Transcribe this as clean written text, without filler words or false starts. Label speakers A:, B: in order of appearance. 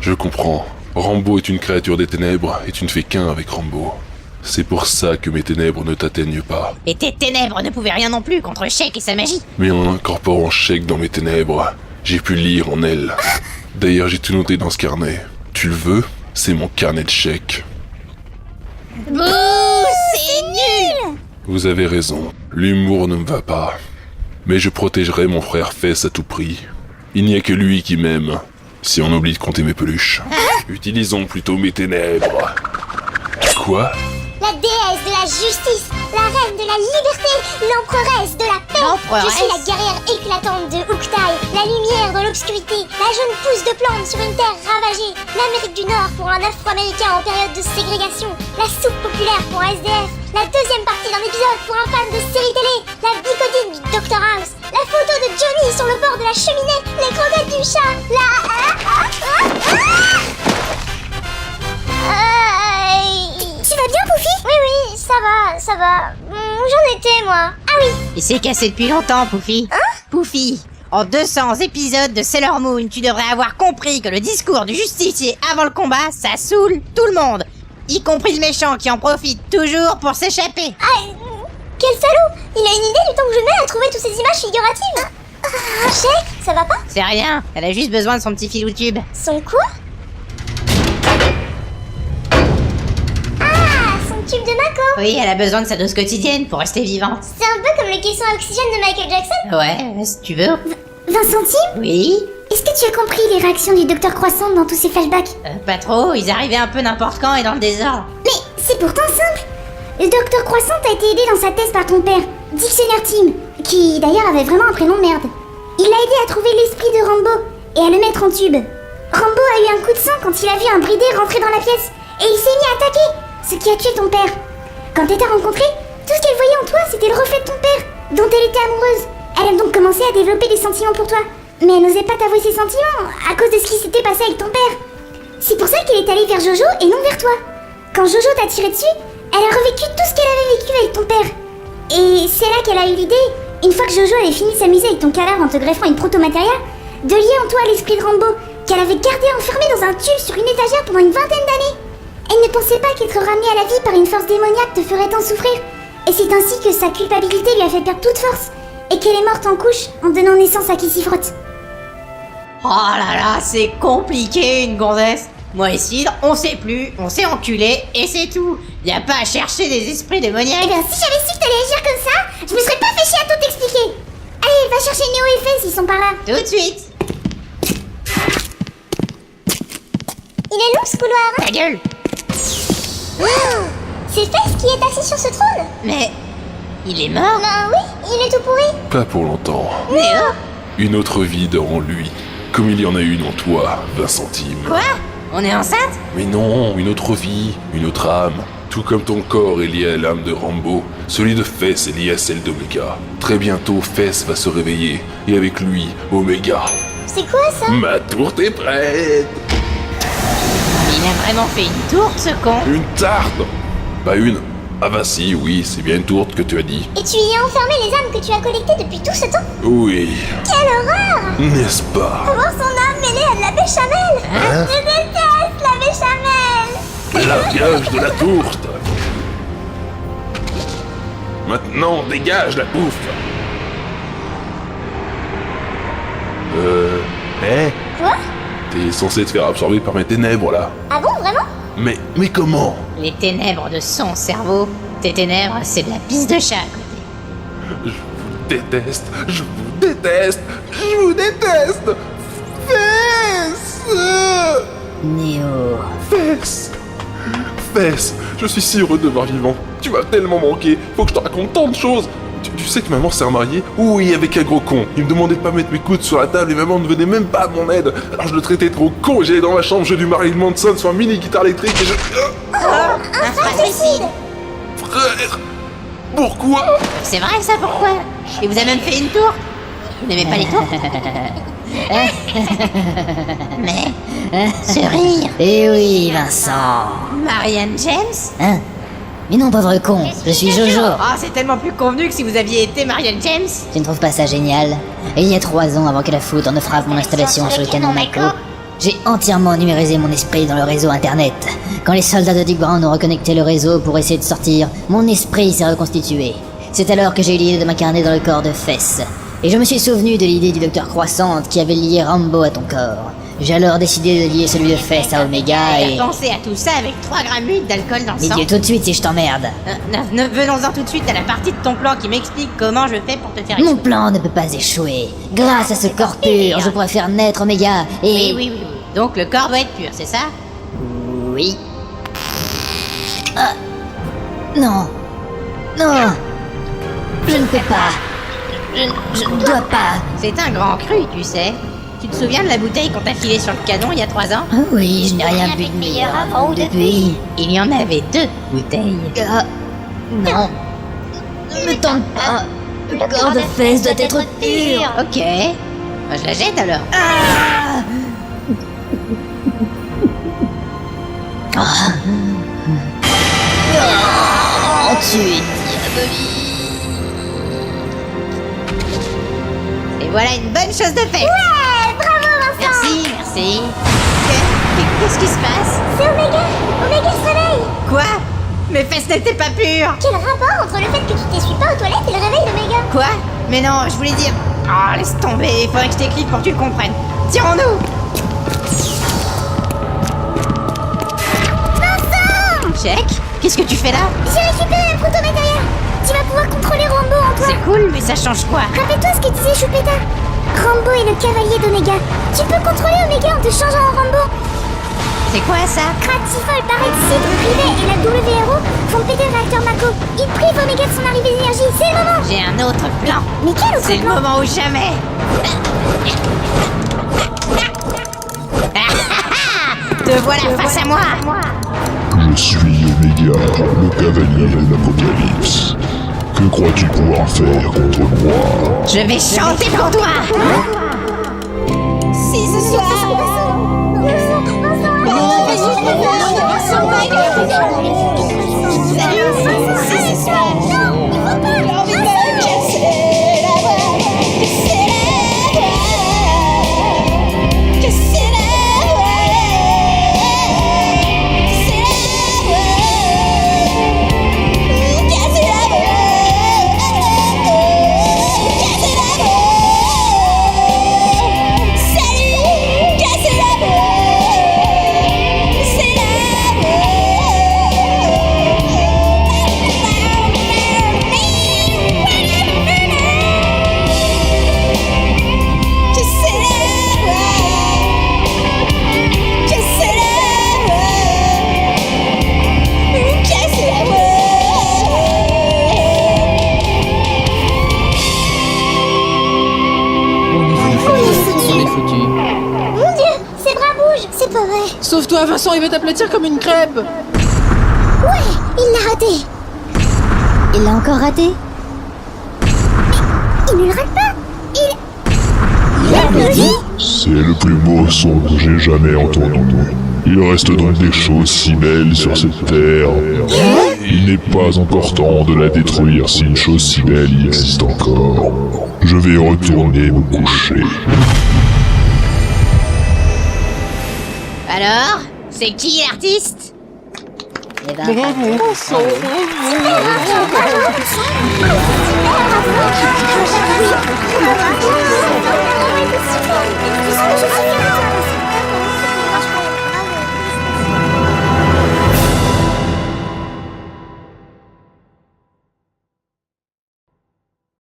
A: Je comprends. Rambo est une créature des ténèbres et tu ne fais qu'un avec Rambo. C'est pour ça que mes ténèbres ne t'atteignent pas.
B: Et tes ténèbres ne pouvaient rien non plus contre Sheik et sa magie.
A: Mais en incorporant Sheik dans mes ténèbres, j'ai pu lire en elle. D'ailleurs, j'ai tout noté dans ce carnet. Tu le veux? C'est mon carnet de Sheik.
B: Bouh, c'est nul!
A: Vous avez raison, l'humour ne me va pas. Mais je protégerai mon frère Fess à tout prix. Il n'y a que lui qui m'aime, si on oublie de compter mes peluches. Utilisons plutôt mes ténèbres. Quoi?
C: La déesse de la justice, la reine de la liberté, l'emperesse de la paix.
B: L'emperesse?
C: Je suis la guerrière éclatante de Uktai, la lumière de l'obscurité, la jeune pousse de plante sur une terre ravagée, l'Amérique du Nord pour un Afro-Américain en période de ségrégation, la soupe populaire pour un SDF, la deuxième partie d'un épisode pour un fan de série télé, la bicodine du Dr House, la photo de Johnny sur le bord de la cheminée, les crevettes du chat, Tu vas bien, Poufy? Oui, ça va. J'en étais, moi. Ah oui.
B: Il s'est cassé depuis longtemps, Poufy.
C: Hein?
B: Poufy, en 200 épisodes de Sailor Moon, tu devrais avoir compris que le discours du justicier avant le combat, ça saoule tout le monde. Y compris le méchant qui en profite toujours pour s'échapper.
C: Ah, quel salaud! Il a une idée du temps que je mets à trouver toutes ces images figuratives. Sheik, ça va pas?
B: C'est rien, elle a juste besoin de son petit filou tube.
C: Son quoi? Ah, son tube de Mako.
B: Oui, elle a besoin de sa dose quotidienne pour rester vivante.
C: C'est un peu comme le caisson à oxygène de Michael Jackson.
B: Ouais, si tu veux.
C: 20 centimes?
B: Oui.
C: Est-ce que tu as compris les réactions du docteur Croissant dans tous ces flashbacks?
B: Pas trop, ils arrivaient un peu n'importe quand et dans le désordre.
C: Mais c'est pourtant simple. Le docteur Croissant a été aidé dans sa thèse par ton père, Dictionnaire Team, qui d'ailleurs avait vraiment un prénom de merde. Il l'a aidé à trouver l'esprit de Rambo et à le mettre en tube. Rambo a eu un coup de sang quand il a vu un bridé rentrer dans la pièce et il s'est mis à attaquer, ce qui a tué ton père. Quand elle t'a rencontré, tout ce qu'elle voyait en toi c'était le reflet de ton père, dont elle était amoureuse. Elle a donc commencé à développer des sentiments pour toi, mais elle n'osait pas t'avouer ses sentiments à cause de ce qui s'était passé avec ton père. C'est pour ça qu'elle est allée vers Jojo et non vers toi. Quand Jojo t'a tiré dessus, elle a revécu tout ce qu'elle avait vécu avec ton père. Et c'est là qu'elle a eu l'idée, une fois que Jojo avait fini de s'amuser avec ton cadavre en te greffant une proto-matéria, de lier en toi l'esprit de Rambo, qu'elle avait gardé enfermé dans un tube sur une étagère pendant une vingtaine d'années. Elle ne pensait pas qu'être ramenée à la vie par une force démoniaque te ferait tant souffrir. Et c'est ainsi que sa culpabilité lui a fait perdre toute force, et qu'elle est morte en couche en donnant naissance à Kissy Frotte.
B: Oh là là, c'est compliqué une gonzesse. Moi et Sid, on sait plus, on s'est enculé et c'est tout. Y a pas à chercher des esprits démoniaques.
C: Eh bien, si j'avais su que t'allais agir comme ça, je me serais pas fait chier à tout t'expliquer. Allez, va chercher Néo et Fez, ils sont par là.
B: Tout de suite.
C: Il est long ce couloir, hein?
B: Ta gueule.
C: C'est Fez qui est assis sur ce trône?
B: Mais il est mort.
C: Ben oui, il est tout pourri.
A: Pas pour longtemps.
B: Néo.
A: Une autre vie dort en lui, comme il y en a une en toi, 20 centimes.
B: Quoi? On est enceinte?
A: Mais non, une autre vie, une autre âme. Tout comme ton corps est lié à l'âme de Rambo, celui de Fess est lié à celle d'Omega. Très bientôt, Fess va se réveiller, et avec lui, Omega.
C: C'est quoi ça?
A: Ma tourte est prête!
B: Il a vraiment fait une tourte, ce con.
A: Une tarte! Pas une. Ah bah si, oui, c'est bien une tourte que tu as dit.
C: Et tu y as enfermé les âmes que tu as collectées depuis tout ce temps?
A: Oui,
C: Quelle horreur!
A: n'est-ce pas?
C: Voir son âme mêlée à de la béchamel!
A: Hein?
C: Je déteste la béchamel!
A: Largage de la tourte! Maintenant, dégage la bouffe!
C: Quoi?
A: T'es censé te faire absorber par mes ténèbres, là.
C: Ah bon, vraiment?
A: Mais comment?
B: Les ténèbres de son cerveau. Tes ténèbres, c'est de la pisse de chat à côté.
A: Je vous déteste, je vous déteste, je vous déteste! Fess!
B: Néo.
A: Fess! Fess, je suis si heureux de te voir vivant. Tu m'as tellement manqué, faut que je te raconte tant de choses. Tu sais que maman s'est remariée? Oui, avec un gros con. Il me demandait de pas mettre mes coudes sur la table et maman ne venait même pas à mon aide. Alors je le traitais trop con et j'allais dans ma chambre jouer du Marilyn Manson sur un mini guitare électrique et je...
C: Un fratricide!
A: Frère! Pourquoi?
B: C'est vrai ça, pourquoi? Il vous a même fait une tour? Vous n'aimez pas les tours? Mais, ce rire.
D: Eh oui, Vincent.
B: Marianne James?
D: Hein? Mais non, pauvre con, je suis Jojo.
B: Ah, c'est tellement plus convenu que si vous aviez été Marianne James.
D: Tu ne trouves pas ça génial? Et il y a 3 ans, avant que la foudre ne frappe mon installation sur le canon Mako, J'ai entièrement numérisé mon esprit dans le réseau internet. Quand les soldats de Dick Brown ont reconnecté le réseau pour essayer de sortir, mon esprit s'est reconstitué. C'est alors que j'ai eu l'idée de m'incarner dans le corps de Fess. Et je me suis souvenu de l'idée du docteur Croissante qui avait lié Rambo à ton corps. J'ai alors décidé de lier celui de Fess à Omega et...
B: Pensez à tout ça avec 3 grammes d'alcool dans le
D: Mais
B: sang.
D: Dieu, tout de suite si je t'emmerde.
B: Venons-en tout de suite à la partie de ton plan qui m'explique comment je fais pour te faire
D: Mon
B: échouer.
D: plan ne peut pas échouer. Grâce à ce corps pur, je pourrais faire naître Omega et...
B: Oui. Donc le corps doit être pur, c'est ça?
D: Oui. Ah. Non. Non. Je ne peux pas. Je ne dois pas.
B: C'est un grand cru, tu sais. Tu te souviens de la bouteille qu'on t'a filée sur le canon il y a 3 ans?
D: Ah oui, je n'ai rien bu de meilleur avant ou depuis.
B: Il y en avait 2 bouteilles.
D: Ah. Non. Ne me tente pas. Le corps de Fess doit être pur.
B: Ok. Bah, je la jette alors.
D: Ah. Ah. Oh, tu es diabolique.
B: Et voilà une bonne chose de faite.
C: Ouais, bravo Vincent.
B: Merci. Qu'est-ce qui se passe?
C: C'est Omega. Omega se réveille.
B: Quoi? Mes fesses n'étaient pas pures.
C: Quel rapport entre le fait que tu t'essuies pas aux toilettes et le réveil d'Omega?
B: Quoi? Mais non, je voulais dire... Oh, laisse tomber, il faudrait que je t'écrive pour que tu le comprennes. Tirons-nous.
C: Vincent!
B: Check. Qu'est-ce que tu fais là?
C: J'ai récupéré un proto-matériel. Tu vas pouvoir contrôler Rambo en toi.
B: C'est cool, mais ça change quoi?
C: Rappelle-toi ce que disait Choupetta. Rambo est le cavalier d'Omega. Tu peux contrôler Omega en te changeant en Rambo.
B: C'est quoi ça?
C: Kratifol, Barret, Sid, Rivet et la WRO font péter le réacteur Mako. Ils privent Omega de son arrivée d'énergie. C'est le moment.
B: J'ai un autre plan.
C: Mais quel autre
B: C'est le
C: plan?
B: moment ou jamais. Te voilà face à moi.
E: Je suis Omega, le cavalier de l'Apocalypse. Que crois-tu pouvoir faire contre moi?
B: Je vais chanter pour toi. Si ce soir...
C: Mon Dieu, ses bras bougent. C'est pas vrai.
F: Sauve-toi, Vincent, il va t'aplatir comme une crêpe.
C: Ouais, il l'a raté.
D: Il l'a encore raté?
C: Il ne le rate pas.
E: C'est le plus beau son que j'ai jamais entendu. Il reste donc des choses si belles sur cette terre. Il n'est pas encore temps de la détruire si une chose si belle y existe encore. Je vais retourner me coucher.
B: Alors, c'est qui l'artiste?
D: Eh ben,
C: Super.